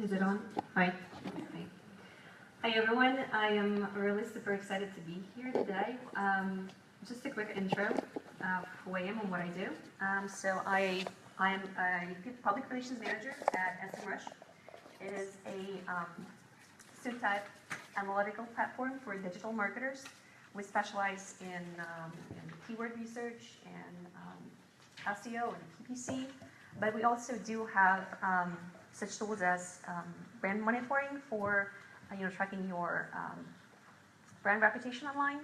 Is it on? Hi. Hi. Hi everyone. I am really super excited to be here today. Just a quick intro of who I am and what I do. I'm a public relations manager at SMrush. It is a suit type analytical platform for digital marketers. We specialize in keyword research and SEO and PPC, but we also do have such tools as brand monitoring for tracking your brand reputation online.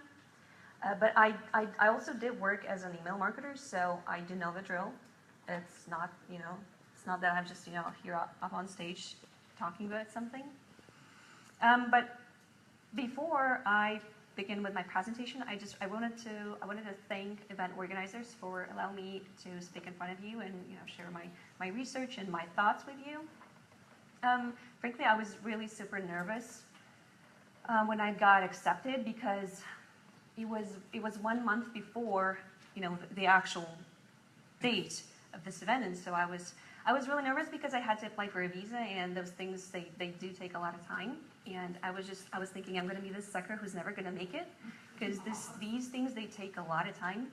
But I also did work as an email marketer, so I do know the drill. It's not that I'm just here up on stage talking about something. But before I begin with my presentation, I wanted to thank event organizers for allowing me to speak in front of you and share my research and my thoughts with you. Frankly, I was really super nervous when I got accepted because it was 1 month before the actual date of this event, and so I was really nervous because I had to apply for a visa, and those things they do take a lot of time. And I was thinking I'm going to be this sucker who's never going to make it because these things they take a lot of time.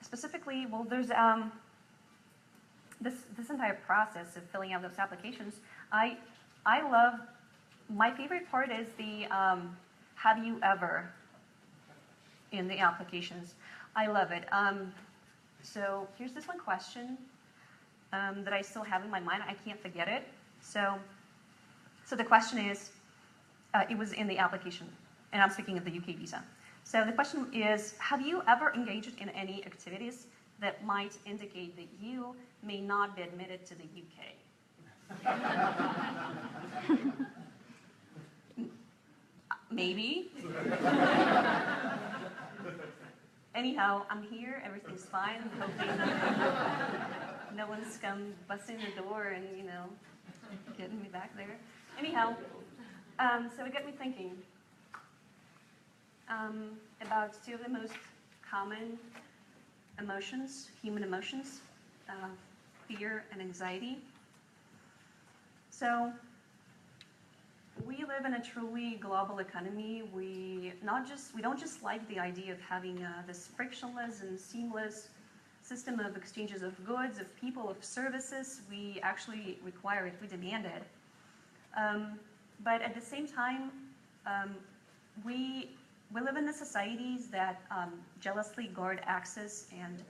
Specifically, well, there's this entire process of filling out those applications. I love. My favorite part is the have you ever in the applications. I love it. So here's this one question that I still have in my mind. I can't forget it. So the question is, it was in the application, and I'm speaking of the UK visa. So the question is, have you ever engaged in any activities that might indicate that you may not be admitted to the UK? Maybe. Anyhow, I'm here, everything's fine. I'm hoping no one's come busting the door and, getting me back there. Anyhow, so it got me thinking about two of the most common emotions, human emotions, fear and anxiety. So we live in a truly global economy. We don't just like the idea of having this frictionless and seamless system of exchanges of goods, of people, of services. We actually require it, we demand it. But at the same time, we live in the societies that jealously guard access and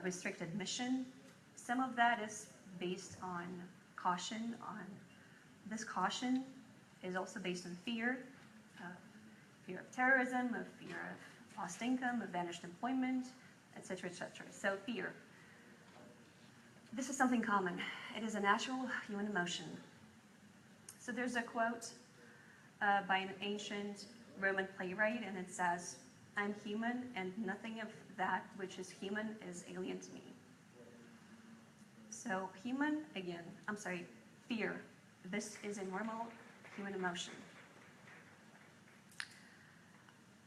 restrict admission. Some of that is based on caution. This caution is also based on fear of terrorism, of fear of lost income, of vanished employment, etc., etc. So fear. This is something common. It is a natural human emotion. So there's a quote by an ancient Roman playwright, and it says, "I'm human, and nothing of that which is human is alien to me." So fear. This is a normal human emotion.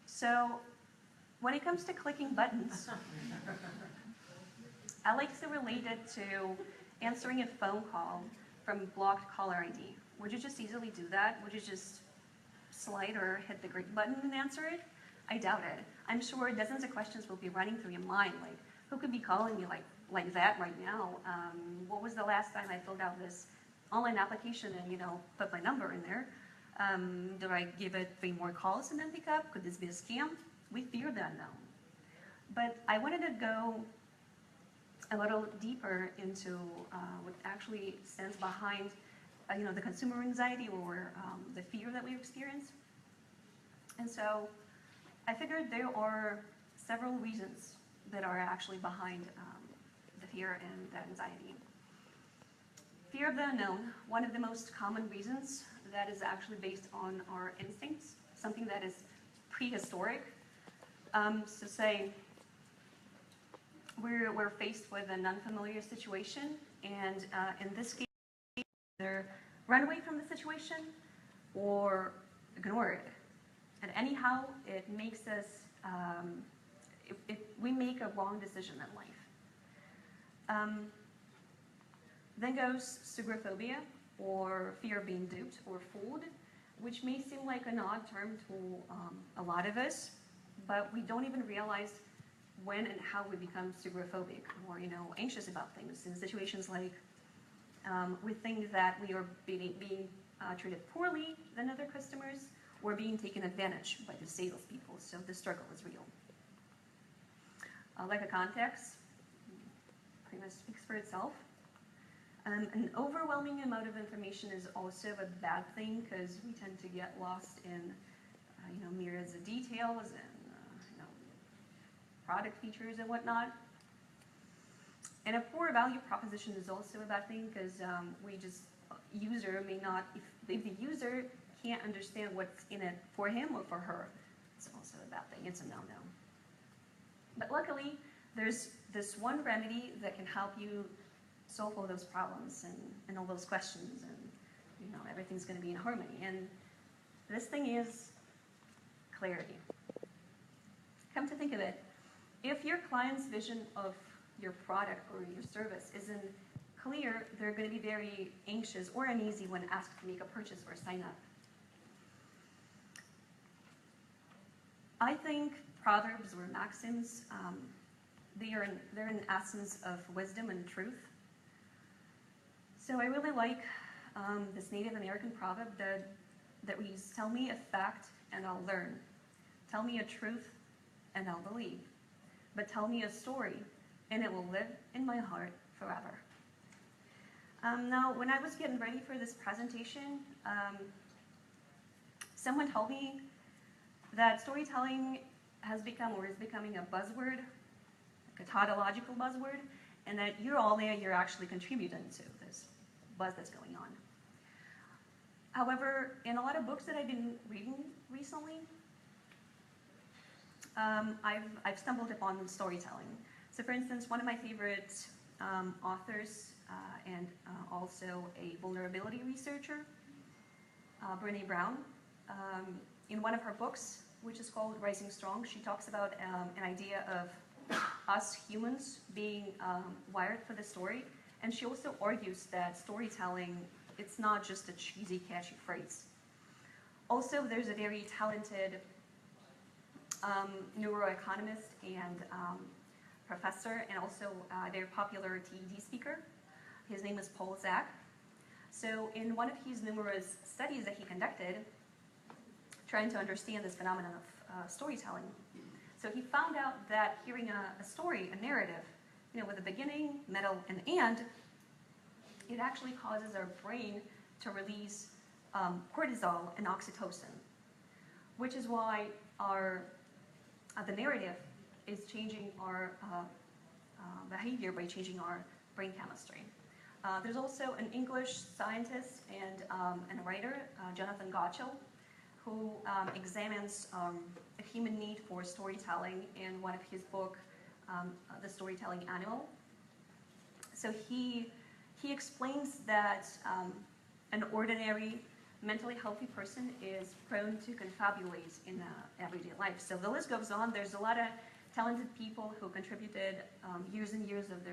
So when it comes to clicking buttons, I like to relate it to answering a phone call from blocked caller ID. Would you just easily do that? Would you just slide or hit the great button and answer it? I doubt it. I'm sure dozens of questions will be running through your mind, like, who could be calling me like that right now? What was the last time I filled out this online application and put my number in there? Do I give it 3 more calls and then pick up? Could this be a scam? We fear the unknown. But I wanted to go a little deeper into what actually stands behind the consumer anxiety or the fear that we experience. And so I figured there are several reasons that are actually behind the fear and the anxiety. Fear of the unknown, one of the most common reasons that is actually based on our instincts, something that is prehistoric. So say we're faced with an unfamiliar situation, and in this case, either run away from the situation or ignore it. And anyhow, it makes us, if we make a wrong decision in life. Then goes sugrophobia, or fear of being duped or fooled, which may seem like an odd term to a lot of us, but we don't even realize when and how we become sugrophobic or anxious about things in situations like we think that we are being treated poorly than other customers or being taken advantage by the salespeople. So the struggle is real. Like a context, pretty much speaks for itself. An overwhelming amount of information is also a bad thing because we tend to get lost in myriads of details and product features and whatnot. And a poor value proposition is also a bad thing because user may not, if the user can't understand what's in it for him or for her, it's also a bad thing. It's a no-no. But luckily, there's this one remedy that can help you solve all those problems and all those questions, and everything's going to be in harmony. And this thing is clarity. Come to think of it, if your client's vision of your product or your service isn't clear, they're going to be very anxious or uneasy when asked to make a purchase or sign up. I think proverbs or maxims, they're an essence of wisdom and truth. So I really like this Native American proverb that reads, "Tell me a fact and I'll learn. Tell me a truth and I'll believe. But tell me a story and it will live in my heart forever." Now, when I was getting ready for this presentation, someone told me that storytelling has become or is becoming a buzzword, like a tautological buzzword, and that you're actually contributing to this buzz that's going on. However, in a lot of books that I've been reading recently, I've stumbled upon storytelling. So for instance, one of my favorite authors and also a vulnerability researcher, Brené Brown, in one of her books, which is called Rising Strong, she talks about an idea of us humans being wired for the story. And she also argues that storytelling, it's not just a cheesy, catchy phrase. Also, there's a very talented neuroeconomist and professor, and also a very popular TED speaker. His name is Paul Zak. So in one of his numerous studies that he conducted, trying to understand this phenomenon of storytelling, so he found out that hearing a story, a narrative, with a beginning, middle, and end, it actually causes our brain to release cortisol and oxytocin, which is why the narrative is changing our behavior by changing our brain chemistry. There's also an English scientist and a writer, Jonathan Gottschall, who examines the human need for storytelling in one of his books, The Storytelling Animal. So he explains that an ordinary, mentally healthy person is prone to confabulate in everyday life. So the list goes on. There's a lot of talented people who contributed years and years of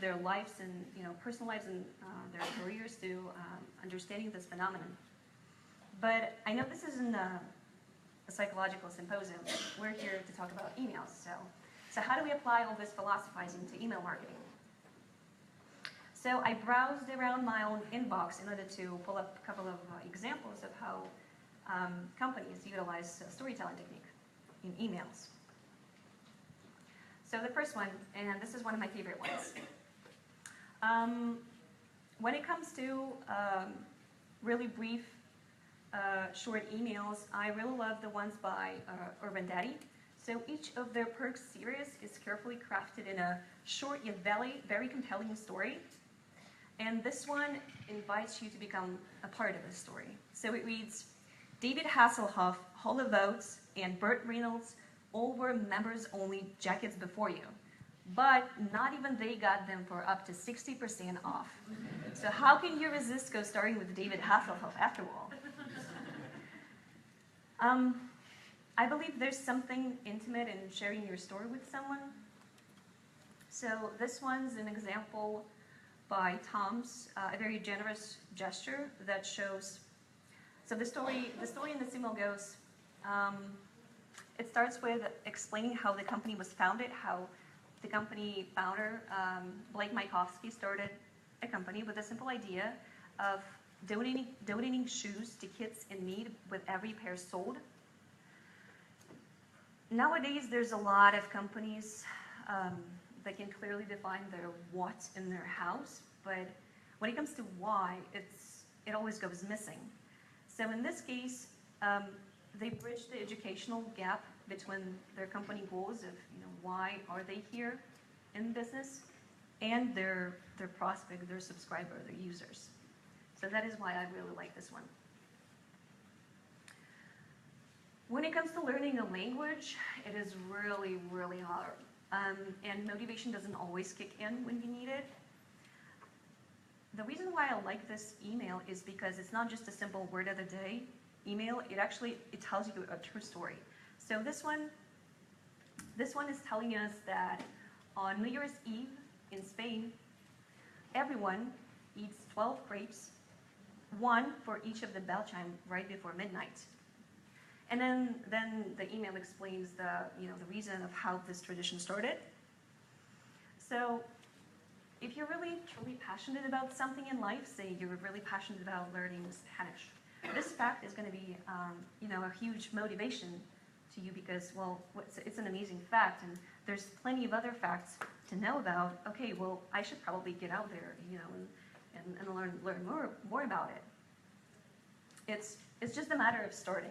their lives and personal lives and their careers to understanding this phenomenon. But I know this isn't a psychological symposium. We're here to talk about emails. So how do we apply all this philosophizing to email marketing? So I browsed around my own inbox in order to pull up a couple of examples of how companies utilize storytelling technique in emails. So the first one, and this is one of my favorite ones. When it comes to really brief, short emails, I really love the ones by Urban Daddy. So each of their perks series is carefully crafted in a short yet very compelling story. And this one invites you to become a part of the story. So it reads, David Hasselhoff, Holly Votes, and Burt Reynolds all were members-only jackets before you. But not even they got them for up to 60% off. So how can you resist co-starring with David Hasselhoff after all? I believe there's something intimate in sharing your story with someone. So this one's an example by Tom's, a very generous gesture that shows. So the story in the email goes, it starts with explaining how the company was founded, how the company founder, Blake Mycoskie, started a company with a simple idea of donating shoes to kids in need with every pair sold. Nowadays, there's a lot of companies that can clearly define their what in their house, but when it comes to why, it always goes missing. So in this case, they bridge the educational gap between their company goals of why are they here in business and their prospect, their subscriber, their users. So that is why I really like this one. When it comes to learning a language, it is really, really hard. And motivation doesn't always kick in when you need it. The reason why I like this email is because it's not just a simple word of the day email, it tells you a true story. So this one is telling us that on New Year's Eve in Spain, everyone eats 12 grapes, one for each of the bell chime right before midnight. And then the email explains the reason of how this tradition started. So if you're really truly passionate about something in life, say you're really passionate about learning Spanish, this fact is going to be a huge motivation to you because, well, it's an amazing fact, and there's plenty of other facts to know about. Okay, well, I should probably get out there, and learn more about it. It's just a matter of starting.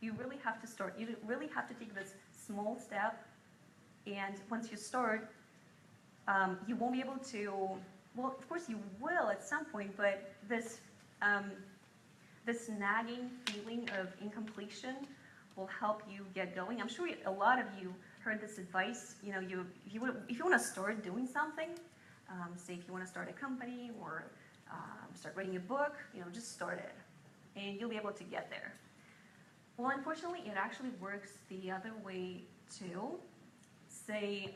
You really have to start. You really have to take this small step, and once you start, you won't be able to. Well, of course you will at some point, but this nagging feeling of incompletion will help you get going. I'm sure a lot of you heard this advice. If you want to start doing something, say if you want to start a company or start writing a book, just start it, and you'll be able to get there. Well, unfortunately, it actually works the other way too. Say,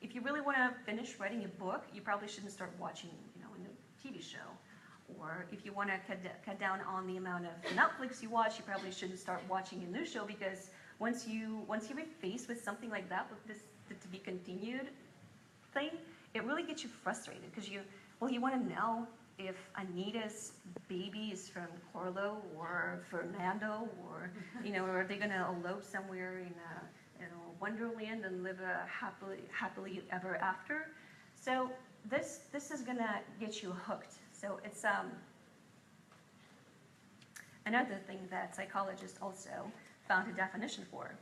if you really want to finish writing a book, you probably shouldn't start watching, a new TV show. Or if you want to cut down on the amount of Netflix you watch, you probably shouldn't start watching a new show because once you're faced with something like that, with this to be continued thing, it really gets you frustrated because you want to know if Anita's baby is from Corlo or Fernando, or are they going to elope somewhere in a wonderland and live a happily ever after? So this is going to get you hooked. So it's another thing that psychologists also found a definition for.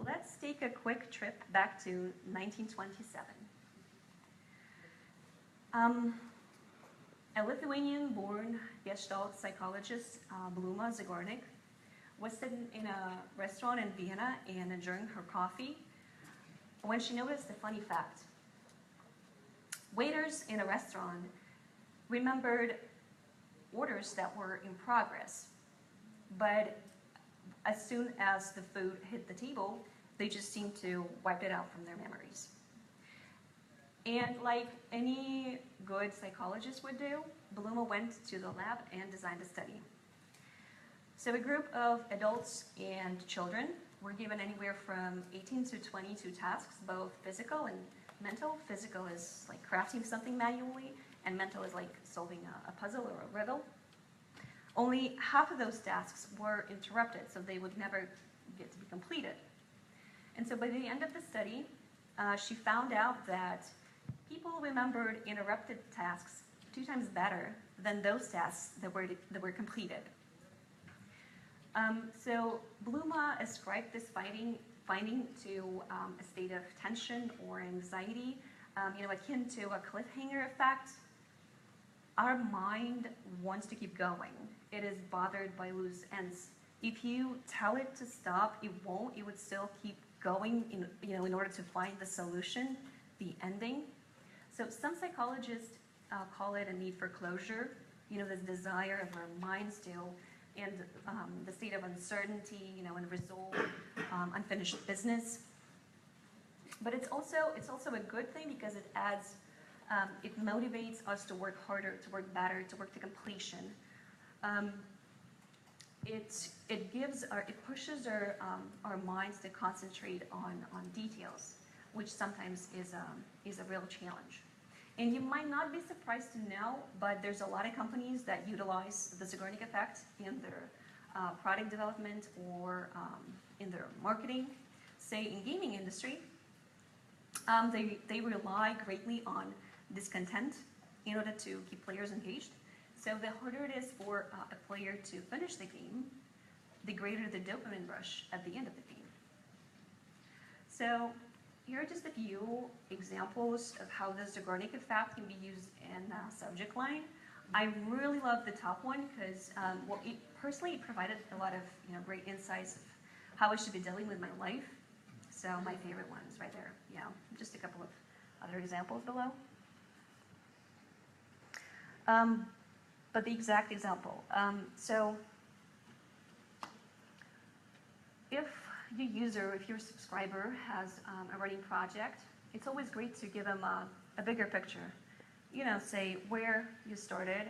Let's take a quick trip back to 1927. A Lithuanian-born Gestalt psychologist, Bluma Zagornik, was sitting in a restaurant in Vienna and enjoying her coffee when she noticed a funny fact. Waiters in a restaurant remembered orders that were in progress, but as soon as the food hit the table, they just seemed to wipe it out from their memories. And like any good psychologist would do, Bluma went to the lab and designed a study. So a group of adults and children were given anywhere from 18 to 22 tasks, both physical and mental. Physical is like crafting something manually, and mental is like solving a puzzle or a riddle. Only half of those tasks were interrupted, so they would never get to be completed. And so by the end of the study, she found out that people remembered interrupted tasks 2 times better than those tasks that were completed. So Bluma ascribed this finding to a state of tension or anxiety, akin to a cliffhanger effect. Our mind wants to keep going. It is bothered by loose ends. If you tell it to stop, it won't. It would still keep going in order to find the solution, the ending. So some psychologists call it a need for closure, this desire of our minds to, and the state of uncertainty, and resolve unfinished business. But it's also a good thing because it adds, it motivates us to work harder, to work better, to work to completion. It pushes our minds to concentrate on details, which sometimes is a real challenge. And you might not be surprised to know, but there's a lot of companies that utilize the Zeigarnik effect in their product development or in their marketing. Say in gaming industry, they rely greatly on discontent in order to keep players engaged. So the harder it is for a player to finish the game, the greater the dopamine rush at the end of the game. So here are just a few examples of how the Zeigarnik effect can be used in subject line. I really love the top one because, personally, it provided a lot of great insights of how I should be dealing with my life. So my favorite one is right there. Yeah, just a couple of other examples below. But the exact example. So if your user, if your subscriber has a running project, it's always great to give them a bigger picture. Say where you started,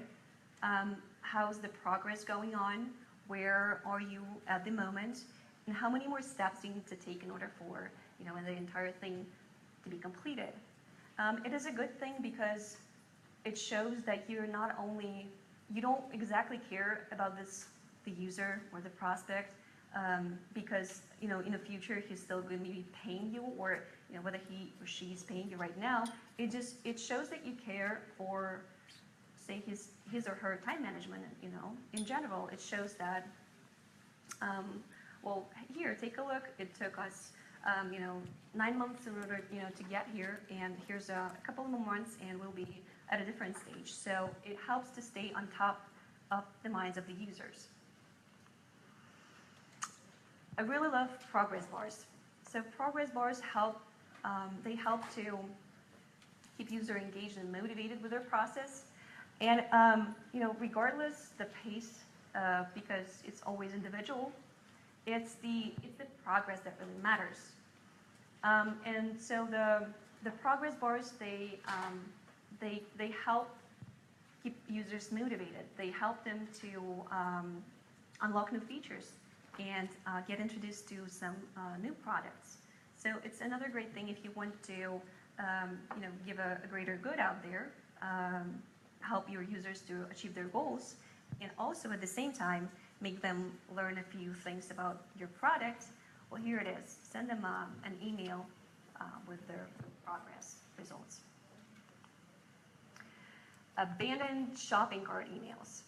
how's the progress going on, where are you at the moment, and how many more steps you need to take in order for the entire thing to be completed. It is a good thing because it shows that you don't exactly care about the user or the prospect, because in the future he's still going to be paying you, or whether he or she's paying you right now. It shows that you care for, say, his or her time management. In general, it shows that. Well, here, take a look. It took us 9 months in order to get here, and here's a couple of more months, and we'll be at a different stage. So it helps to stay on top of the minds of the users. I really love progress bars. So progress bars help. They help to keep user engaged and motivated with their process. And regardless the pace, because it's always individual, it's the progress that really matters. And so the progress bars, they help keep users motivated. They help them to unlock new features and get introduced to some new products. So it's another great thing if you want to give a greater good out there, help your users to achieve their goals, and also at the same time make them learn a few things about your product. Well, here it is. Send them an email with their progress results. Abandoned shopping cart emails.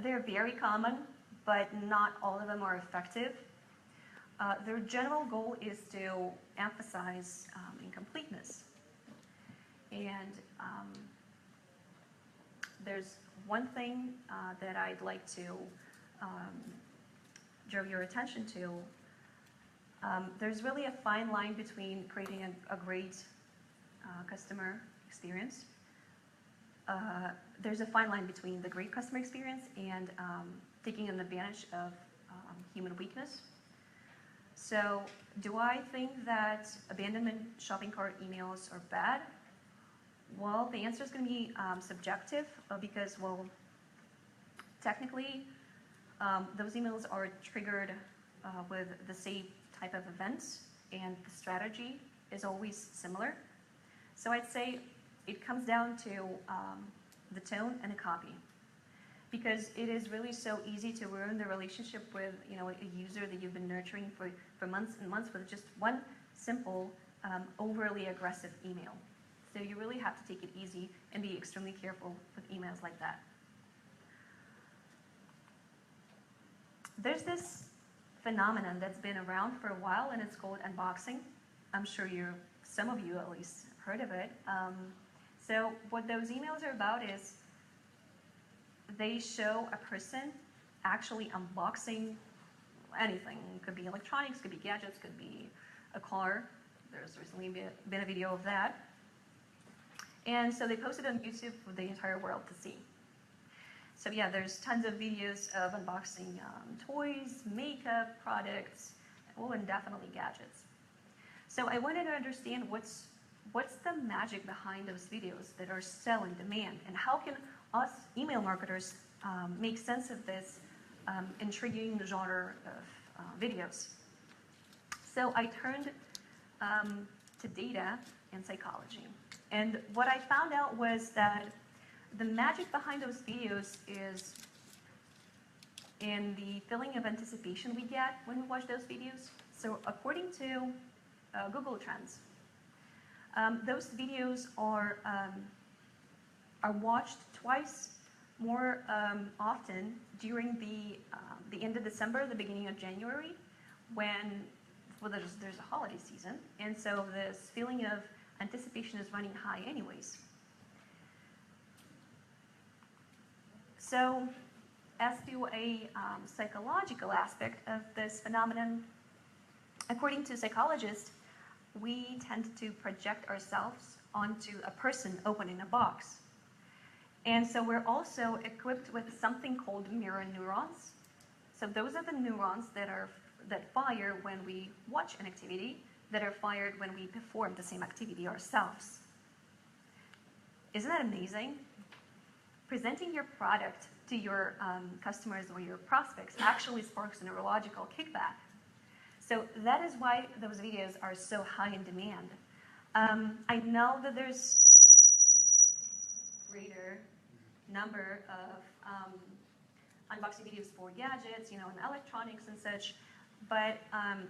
They're very common, but not all of them are effective. Their general goal is to emphasize incompleteness. And there's one thing that I'd like to draw your attention to. There's really a fine line between creating a great customer experience. There's a fine line between the great customer experience and taking advantage of human weakness. So, do I think that abandonment shopping cart emails are bad? Well, the answer is going to be subjective because, well, technically, those emails are triggered with the same type of events, and the strategy is always similar. So I'd say it comes down to the tone and the copy, because it is really so easy to ruin the relationship with a user that you've been nurturing for months and months with just one simple, overly aggressive email. So you really have to take it easy and be extremely careful with emails like that. There's this phenomenon that's been around for a while, and it's called unboxing. I'm sure some of you at least heard of it. So what those emails are about is they show a person actually unboxing anything. It could be electronics, could be gadgets, could be a car. There's recently been a video of that. And so they posted on YouTube for the entire world to see. So yeah, there's tons of videos of unboxing toys, makeup, products, and definitely gadgets. So I wanted to understand what's the magic behind those videos that are so in demand, and how can us email marketers make sense of this intriguing genre of videos. So I turned to data and psychology. And what I found out was that the magic behind those videos is in the feeling of anticipation we get when we watch those videos. So according to Google Trends, those videos are watched twice more often during the end of December, the beginning of January, when there's a holiday season, and so this feeling of anticipation is running high anyways. So as to a psychological aspect of this phenomenon, according to psychologists, we tend to project ourselves onto a person opening a box. And so we're also equipped with something called mirror neurons. So those are the neurons that fire when we watch an activity, that are fired when we perform the same activity ourselves. Isn't that amazing? Presenting your product to your customers or your prospects actually sparks a neurological kickback. So that is why those videos are so high in demand. I know that there's a greater number of unboxing videos for gadgets, and electronics and such, but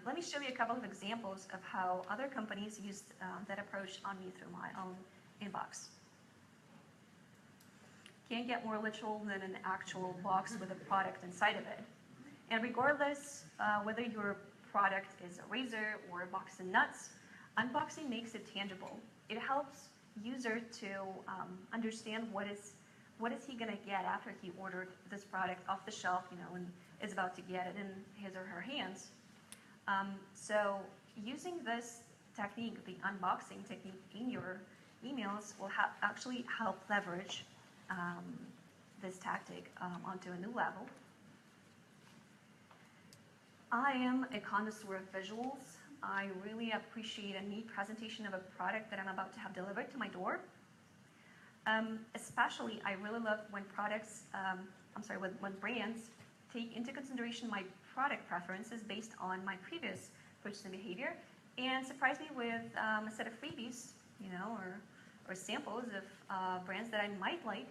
let me show you a couple of examples of how other companies used that approach on me through my own inbox. Can't get more literal than an actual box with a product inside of it. And regardless whether your product is a razor or a box of nuts, unboxing makes it tangible. It helps user to understand what is he going to get after he ordered this product off the shelf, and is about to get it in his or her hands. So using this technique, the unboxing technique in your emails, will actually help leverage this tactic onto a new level. I am a connoisseur of visuals. I really appreciate a neat presentation of a product that I'm about to have delivered to my door. Especially, I really love when when brands take into consideration my product preferences based on my previous purchasing behavior and surprise me with a set of freebies, or samples of brands that I might like.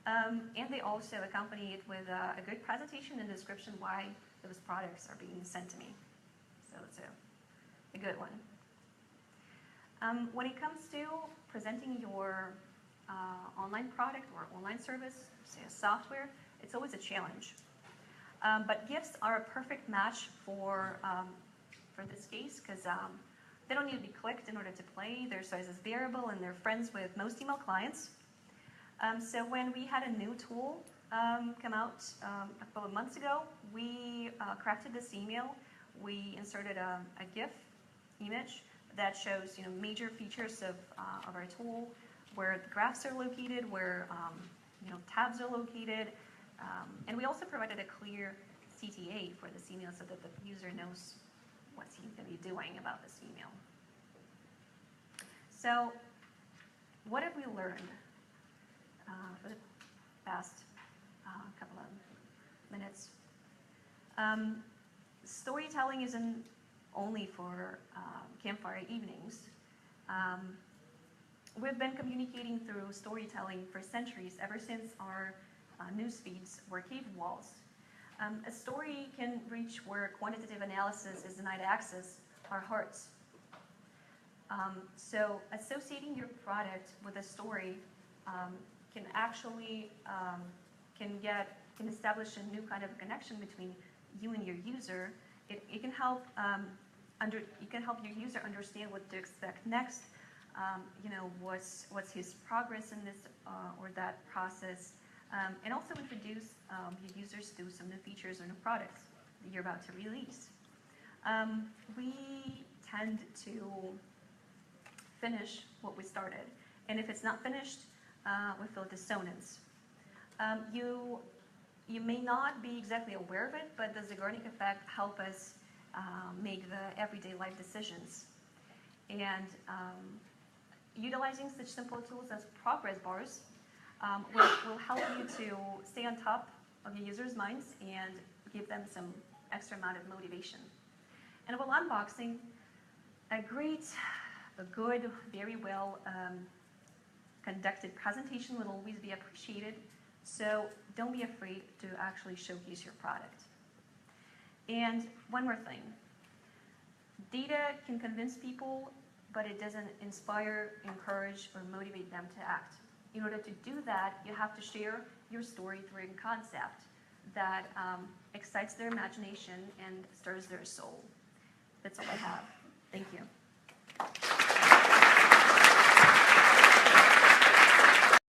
And they also accompany it with a good presentation and description why those products are being sent to me. So it's a good one. When it comes to presenting your online product or online service, say a software, it's always a challenge. But gifts are a perfect match for this case, because they don't need to be clicked in order to play. Their size is variable, and they're friends with most email clients. So when we had a new tool come out a couple of months ago, we crafted this email. We inserted a GIF image that shows major features of our tool, where the graphs are located, where tabs are located, and we also provided a clear CTA for this email so that the user knows what he's going to be doing about this email. So what have we learned for the past couple of minutes? Storytelling isn't only for campfire evenings. We've been communicating through storytelling for centuries, ever since our news feeds were cave walls. A story can reach where quantitative analysis is denied access, our hearts. So associating your product with a story can actually can establish a new kind of connection between you and your user. It can help your user understand what to expect next. What's his progress in this or that process, and also introduce your users to some new features or new products that you're about to release. We tend to finish what we started, and if it's not finished, we feel dissonance. You may not be exactly aware of it, but the Zeigarnik effect help us make the everyday life decisions. And utilizing such simple tools as progress bars will help you to stay on top of your users' minds and give them some extra amount of motivation. And while unboxing, a good, very well conducted presentation will always be appreciated. So don't be afraid to actually showcase your product. And one more thing, data can convince people, but it doesn't inspire, encourage, or motivate them to act. In order to do that, you have to share your story through a concept that excites their imagination and stirs their soul. That's all I have. Thank you.